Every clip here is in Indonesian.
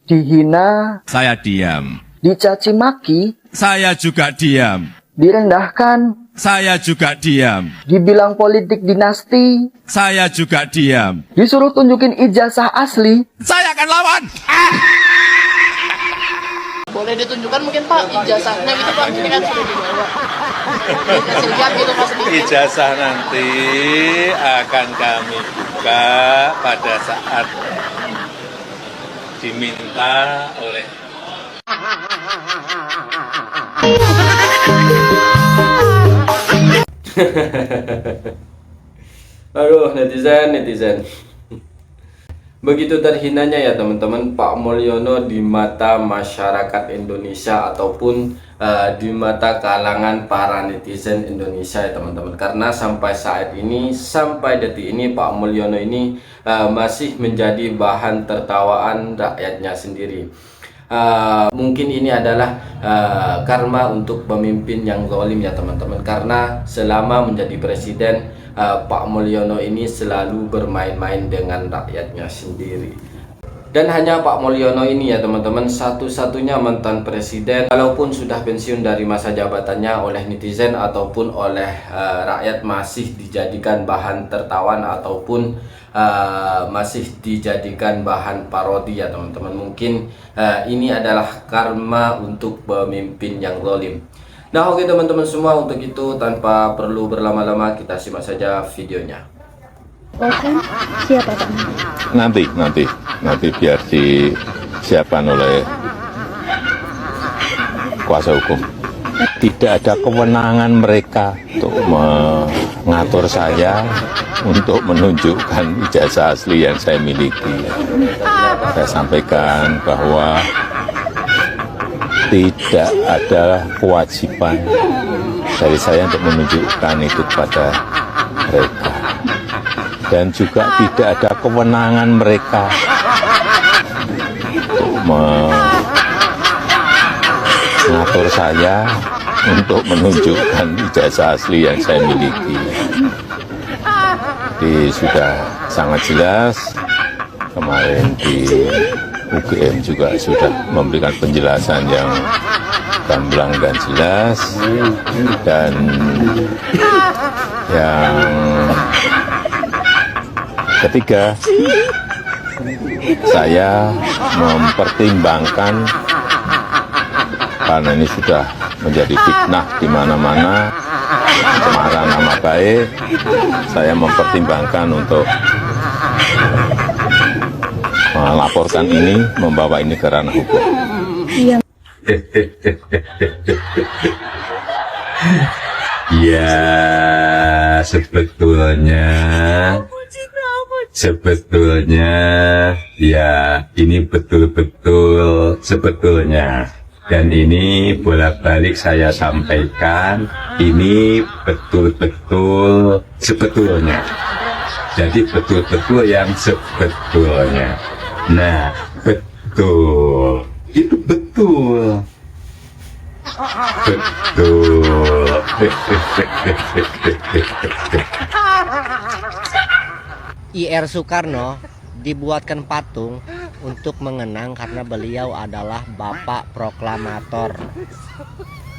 Dihina, saya diam. dicaci maki, Saya juga diam. direndahkan, Saya juga diam. dibilang politik dinasti, Saya juga diam. disuruh tunjukin ijazah asli. Saya akan lawan. Boleh ditunjukkan mungkin Pak ijazahnya gitu Pak, ini kan sudah dibawa. Kasih lihat gitu Mas sedikit. Ijazah nanti akan kami buka pada saat diminta oleh Aduh, netizen. Begitu terhinanya ya teman-teman Pak Mulyono di mata masyarakat Indonesia ataupun di mata kalangan para netizen Indonesia ya teman-teman. Karena sampai saat ini, sampai detik ini Pak Mulyono ini masih menjadi bahan tertawaan rakyatnya sendiri. Mungkin ini adalah karma untuk pemimpin yang zalim ya teman-teman. Karena selama menjadi presiden, Pak Mulyono ini selalu bermain-main dengan rakyatnya sendiri. Dan hanya Pak Mulyono ini ya teman-teman satu-satunya mantan presiden walaupun sudah pensiun dari masa jabatannya oleh netizen ataupun oleh rakyat masih dijadikan bahan tertawan ataupun masih dijadikan bahan parodi ya teman-teman. Mungkin ini adalah karma untuk pemimpin yang zalim. Nah oke teman-teman semua, untuk itu tanpa perlu berlama-lama kita simak saja videonya. Oke, siapa Pak? Nanti biar disiapkan oleh kuasa hukum. Tidak ada kewenangan mereka untuk mengatur saya untuk menunjukkan ijazah asli yang saya miliki. Saya sampaikan bahwa tidak ada kewajiban dari saya untuk menunjukkan itu kepada mereka, dan juga tidak ada kewenangan mereka untuk mengatur saya untuk menunjukkan ijazah asli yang saya miliki. Jadi sudah sangat jelas, kemarin di UGM juga sudah memberikan penjelasan yang gamblang dan jelas. Dan yang ketiga, saya mempertimbangkan, karena ini sudah menjadi fitnah di mana-mana, pencemaran nama baik, saya mempertimbangkan untuk melaporkan ini, membawa ini ke ranah hukum. ya sebetulnya ya ini betul-betul sebetulnya, dan ini bolak-balik saya sampaikan, ini betul-betul sebetulnya. Jadi betul-betul yang sebetulnya. Nah, betul. Itu betul. Betul. IR Soekarno dibuatkan patung untuk mengenang karena beliau adalah Bapak Proklamator.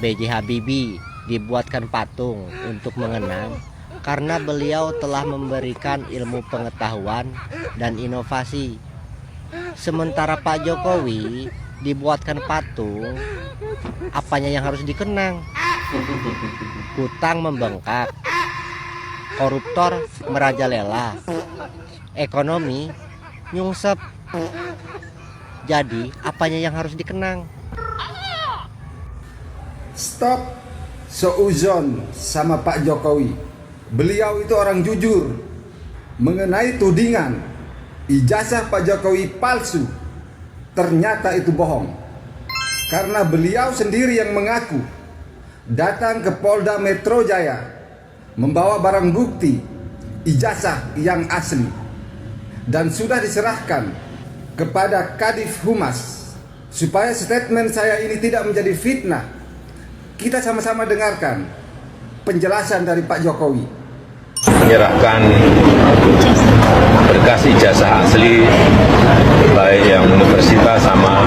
B.J. Habibie dibuatkan patung untuk mengenang karena beliau telah memberikan ilmu pengetahuan dan inovasi. Sementara Pak Jokowi dibuatkan patung, apanya yang harus dikenang? Hutang membengkak, koruptor merajalela, ekonomi nyungsep. Jadi apanya yang harus dikenang? Stop seuzon sama Pak Jokowi. Beliau itu orang jujur. Mengenai tudingan ijazah Pak Jokowi palsu, ternyata itu bohong. Karena beliau sendiri yang mengaku datang ke Polda Metro Jaya membawa barang bukti ijazah yang asli, dan sudah diserahkan kepada Kadif Humas. Supaya statement saya ini tidak menjadi fitnah, kita sama-sama dengarkan penjelasan dari Pak Jokowi. Menyerahkan berkas ijazah asli baik yang universitas sama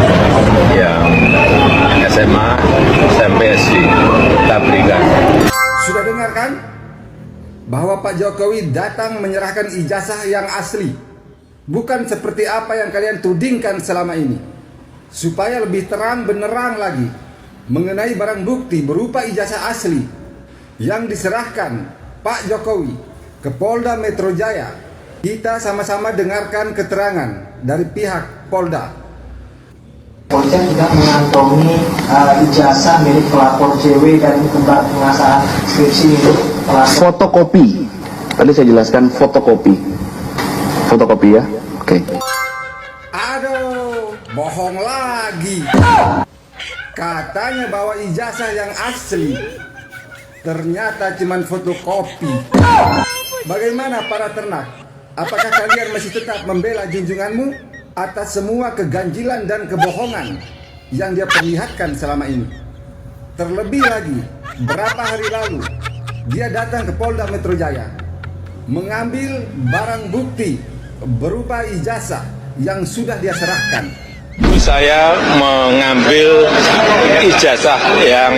Jokowi datang menyerahkan ijazah yang asli, bukan seperti apa yang kalian tudingkan selama ini. Supaya lebih terang benerang lagi mengenai barang bukti berupa ijazah asli yang diserahkan Pak Jokowi ke Polda Metro Jaya, kita sama-sama dengarkan keterangan dari pihak Polda. Polisian juga mengantongi ijazah milik pelapor JW dan pengasahan skripsi milik pelapor. Fotokopi. Tadi saya jelaskan fotokopi. Fotokopi ya. Oke. Aduh, bohong lagi. Katanya bawa ijazah yang asli, ternyata cuma fotokopi. Bagaimana para ternak? Apakah kalian masih tetap membela junjunganmu atas semua keganjilan dan kebohongan yang dia perlihatkan selama ini? Terlebih lagi, berapa hari lalu dia datang ke Polda Metro Jaya mengambil barang bukti berupa ijazah yang sudah dia serahkan. Saya mengambil ijazah yang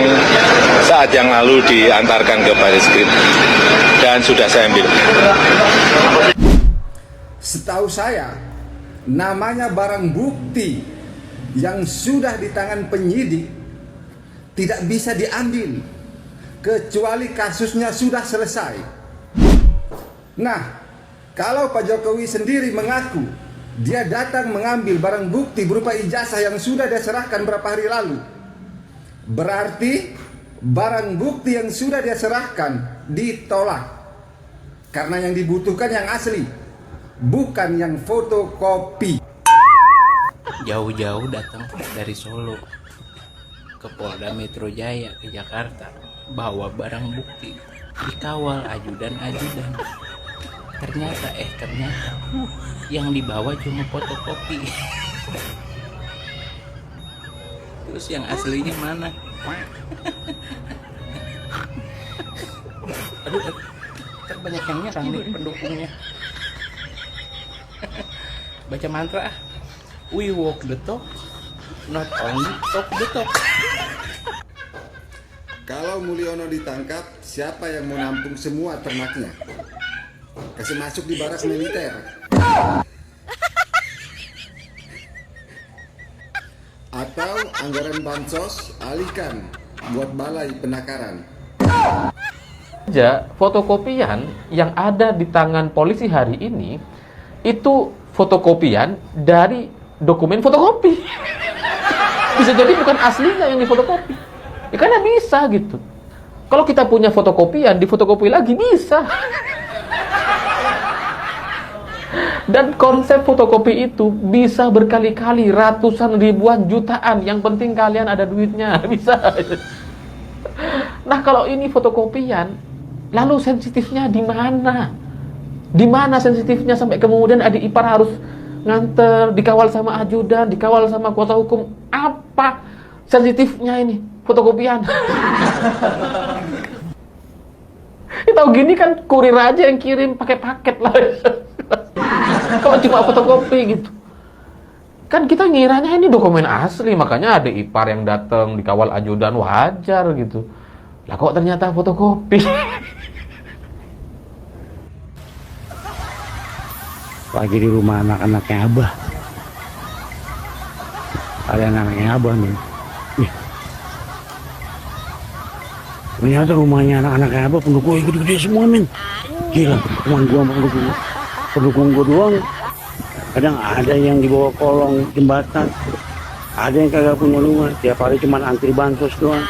saat yang lalu diantarkan ke Baris Krim dan sudah saya ambil. Setahu saya, namanya barang bukti yang sudah di tangan penyidik tidak bisa diambil kecuali kasusnya sudah selesai. Nah, kalau Pak Jokowi sendiri mengaku dia datang mengambil barang bukti berupa ijazah yang sudah dia serahkan berapa hari lalu, berarti barang bukti yang sudah dia serahkan ditolak karena yang dibutuhkan yang asli, bukan yang fotokopi. Jauh-jauh datang dari Solo ke Polda Metro Jaya ke Jakarta, bawa barang bukti, dikawal ajudan-ajudan. Ternyata yang dibawa cuma fotokopi. Terus yang aslinya mana? Aduh, kan banyak yang nyerang nih pendukungnya. Baca mantra, we walk the talk, not only talk the talk. Kalau Mulyono ditangkap, siapa yang mau nampung semua ternaknya? Kasih masuk di barak militer. Atau anggaran bansos alihkan buat balai penakaran. Fotokopian yang ada di tangan polisi hari ini itu fotokopian dari dokumen fotokopi. Bisa jadi bukan aslinya yang difotokopi. Ya karena bisa gitu. Kalau kita punya fotokopian, difotokopi lagi bisa. Dan konsep fotokopi itu bisa berkali-kali, ratusan, ribuan, jutaan. Yang penting kalian ada duitnya, bisa. Nah, kalau ini fotokopian, lalu sensitifnya di mana? Di mana sensitifnya sampai kemudian adik ipar harus nganter, dikawal sama ajudan, dikawal sama kuasa hukum? Apa sensitifnya ini fotokopian? Tahu gini kan kurir aja yang kirim pakai paket lah. Kalau cuma fotokopi gitu, kan kita ngiranya ini dokumen asli, makanya ada ipar yang datang dikawal ajudan, wajar gitu. Lah kok ternyata fotokopi. Lagi di rumah anak-anaknya Abah. Ada anak-anaknya Abah nih. Ternyata rumahnya anak-anaknya Abah pendukung gede-gede semua, men. Gila, teman gua sama pendukung gua doang. Kadang ada yang di bawah kolong jembatan, ada yang kagak punya rumah, tiap hari cuma antri bansos doang.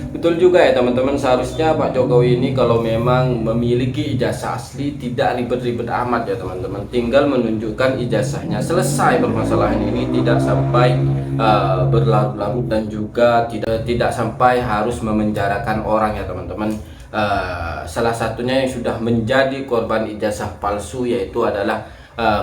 Betul juga ya teman-teman, seharusnya Pak Jokowi ini kalau memang memiliki ijazah asli tidak ribet-ribet amat ya teman-teman, tinggal menunjukkan ijazahnya, selesai permasalahan ini, tidak sampai berlarut-larut dan juga tidak sampai harus memenjarakan orang ya teman-teman. Salah satunya yang sudah menjadi korban ijazah palsu yaitu adalah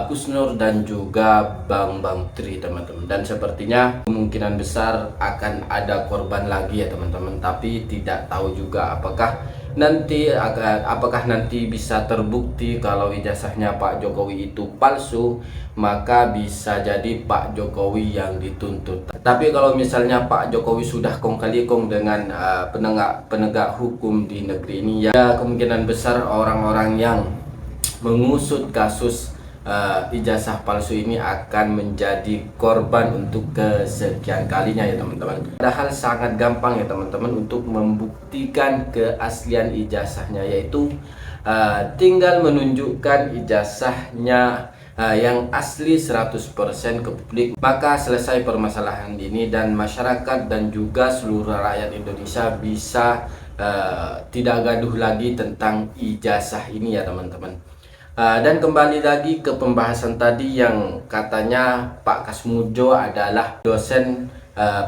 Kusnur dan juga Bang Tri teman-teman, dan sepertinya kemungkinan besar akan ada korban lagi ya teman-teman, tapi tidak tahu juga apakah nanti apakah nanti bisa terbukti kalau ijazahnya Pak Jokowi itu palsu, maka bisa jadi Pak Jokowi yang dituntut. Tapi kalau misalnya Pak Jokowi sudah kong kali kong dengan penegak hukum di negeri ini, ya kemungkinan besar orang-orang yang mengusut kasus ijazah palsu ini akan menjadi korban untuk kesekian kalinya ya teman-teman. Padahal sangat gampang ya teman-teman untuk membuktikan keaslian ijazahnya, yaitu tinggal menunjukkan ijazahnya yang asli 100% ke publik, maka selesai permasalahan ini dan masyarakat dan juga seluruh rakyat Indonesia bisa tidak gaduh lagi tentang ijazah ini ya teman-teman. Dan kembali lagi ke pembahasan tadi yang katanya Pak Kasmujo adalah dosen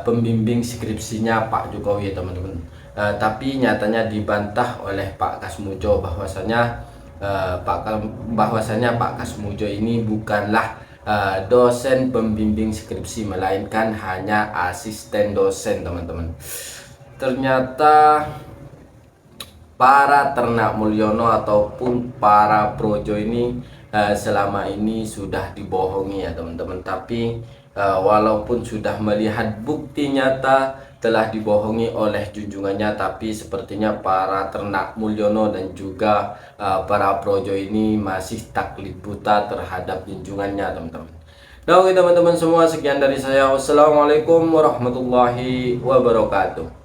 pembimbing skripsinya Pak Jokowi ya teman-teman. Tapi nyatanya dibantah oleh Pak Kasmujo bahwasanya Pak Kasmujo ini bukanlah dosen pembimbing skripsi, melainkan hanya asisten dosen teman-teman. Ternyata para ternak Mulyono ataupun para projo ini selama ini sudah dibohongi ya teman-teman. Tapi walaupun sudah melihat bukti nyata telah dibohongi oleh junjungannya, tapi sepertinya para ternak Mulyono dan juga para projo ini masih taklid buta terhadap junjungannya teman-teman. Nah oke teman-teman semua, sekian dari saya. Wassalamualaikum warahmatullahi wabarakatuh.